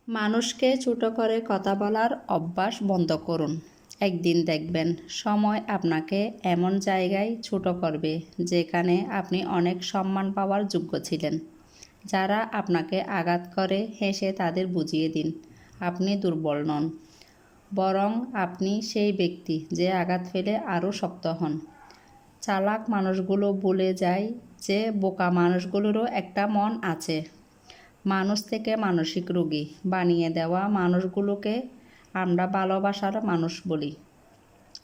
মানুষকে ছোট করে কথা বলার অভ্যাস বন্ধ করুন। একদিন দেখবেন সময় আপনাকে এমন জায়গায় ছোট করবে যেখানে আপনি অনেক সম্মান পাওয়ার যোগ্য ছিলেন। যারা আপনাকে আঘাত করে হেসে তাদের বুঝিয়ে দিন আপনি দুর্বল নন, বরং আপনি সেই ব্যক্তি যে আঘাত ফেলে আরও শক্ত হন। চালাক মানুষগুলো ভুলে যায় যে বোকা মানুষগুলোরও একটা মন আছে। মানুষ থেকে মানসিক রোগী বানিয়ে দেওয়া মানুষগুলোকে আমরা ভালোবাসার মানুষ বলি।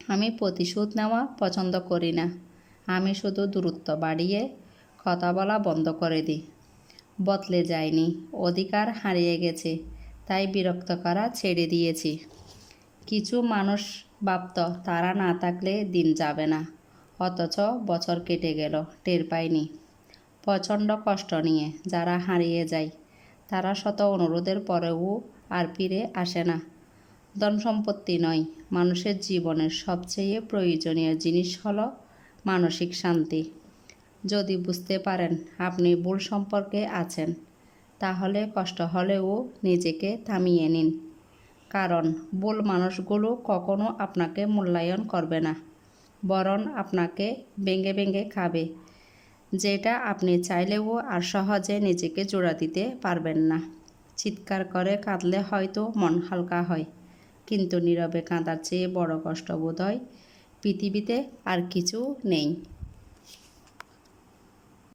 আমি প্রতিশোধ নেওয়া পছন্দ করি না, আমি শুধু দূরত্ব বাড়িয়ে কথা বলা বন্ধ করে দিই। বদলে যায়নি, অধিকার হারিয়ে গেছে, তাই বিরক্ত করা ছেড়ে দিয়েছি। কিছু মানুষ ভাবত তারা না থাকলে দিন যাবে না, অথচ বছর কেটে গেল টের পায়নি। প্রচণ্ড কষ্ট নিয়ে যারা হারিয়ে যায় তারা শত অনুরোধের পরেও আর ফিরে আসে না। ধন সম্পত্তি নয়, মানুষের জীবনের সবচেয়ে প্রয়োজনীয় জিনিস হলো মানসিক শান্তি। যদি বুঝতে পারেন আপনি ভুল সম্পর্কে আছেন, তাহলে কষ্ট হলেও নিজেকে থামিয়ে নিন, কারণ ভুল মানুষগুলো কখনো আপনাকে মূল্যায়ন করবে না, বরং আপনাকে ভেঙে ভেঙে খাবে, যেটা আপনি চাইলেও আর সহজে নিজেকে জোড়া দিতে পারবেন না। চিৎকার করে কাঁদলে হয়তো মন হালকা হয়, কিন্তু নীরবে কাঁদার চেয়ে বড় কষ্ট বোধ হয় পৃথিবীতে আর কিছু নেই।